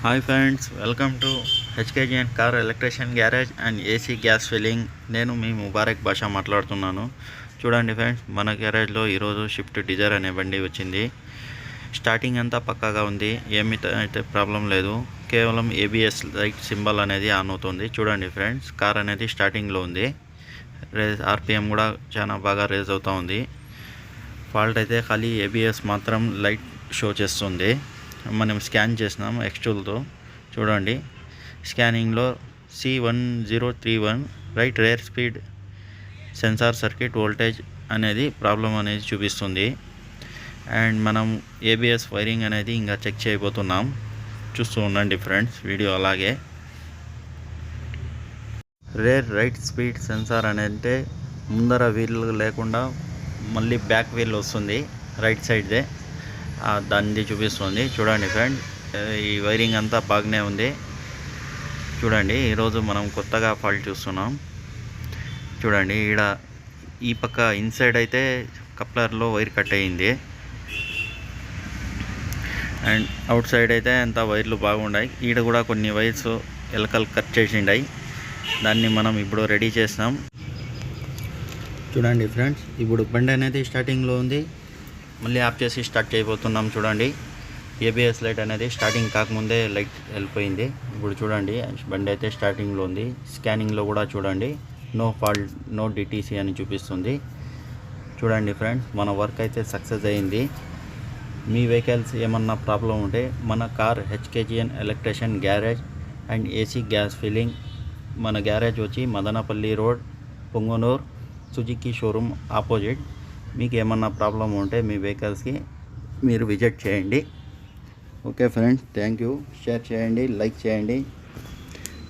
Hi friends, welcome to HKGN car electrician garage and AC gas filling. నేను మీ ముబారక్ భాష మాట్లాడుతున్నాను. చూడండి ఫ్రెండ్స్, మన గ్యారేజ్లో ఈరోజు షిఫ్ట్ డిజైర్ అనే బండి వచ్చింది. స్టార్టింగ్ అంతా పక్కాగా ఉంది, ఏమి అయితే ప్రాబ్లం లేదు. కేవలం ఏబిఎస్ లైట్ సింబల్ అనేది ఆన్ అవుతుంది. చూడండి ఫ్రెండ్స్, కార్ అనేది స్టార్టింగ్లో ఉంది. ఆర్పిఎం కూడా చాలా బాగా రేజ్ అవుతూ ఉంది. ఫాల్ట్ అయితే ఖాళీ ఏబిఎస్ మాత్రం లైట్ షో చేస్తుంది. మనం స్కాన్ చేసినాం ఎక్స్టూల్తో. చూడండి, స్కానింగ్లో C1031 right rear speed sensor circuit voltage అనేది ప్రాబ్లం అనేది చూపిస్తుంది. అండ్ మనం ఏబిఎస్ వైరింగ్ అనేది ఇంకా చెక్ చేయబోతున్నాం. చూస్తూ ఉండండి ఫ్రెండ్స్ వీడియో. అలాగే రేర్ రైట్ స్పీడ్ సెన్సార్ అనేది ముందర వీల్ లేకుండా మళ్ళీ బ్యాక్ వీల్ వస్తుంది, రైట్ సైడ్దే, దాన్ని చూపిస్తుంది. చూడండి ఫ్రెండ్, ఈ వైరింగ్ అంతా బాగానే ఉంది. చూడండి, ఈరోజు మనం కొత్తగా ఫాల్ట్ చూస్తున్నాం. చూడండి, ఈడ ఈ పక్క ఇన్సైడ్ అయితే కప్లర్లో వైర్ కట్ అయ్యింది. అండ్ అవుట్ సైడ్ అయితే అంతా వైర్లు బాగున్నాయి. ఈడ కూడా కొన్ని వైర్స్ ఎలకలు కట్ చేసిండాయి. దాన్ని మనం ఇప్పుడు రెడీ చేసినాం. చూడండి ఫ్రెండ్స్, ఇప్పుడు బండి అనేది స్టార్టింగ్లో ఉంది. మళ్ళీ ఆఫ్ చేసి స్టార్ట్ చేయబోతున్నాం. చూడండి, ఏబిఎస్ లైట్ అనేది స్టార్టింగ్ కాకముందే లైట్ వెళ్ళిపోయింది. ఇప్పుడు చూడండి, బండి అయితే స్టార్టింగ్లో ఉంది. స్కానింగ్లో కూడా చూడండి, నో ఫాల్ట్, నో డిటీసీ అని చూపిస్తుంది. చూడండి ఫ్రెండ్స్, మన వర్క్ అయితే సక్సెస్ అయింది. మీ వెహికల్స్ ఏమన్నా ప్రాబ్లం ఉంటే మన car HKGN electrician garage and AC gas filling. మన గ్యారేజ్ వచ్చి Madanapalle road, Punganur, Suzuki showroom opposite. మీకు ఏమన్నా ప్రాబ్లం ఉంటే మీ వెహికల్స్కి మీరు విజిట్ చేయండి. Okay friends, thank you. Share చేయండి, లైక్ చేయండి,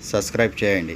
సబ్స్క్రైబ్ చేయండి.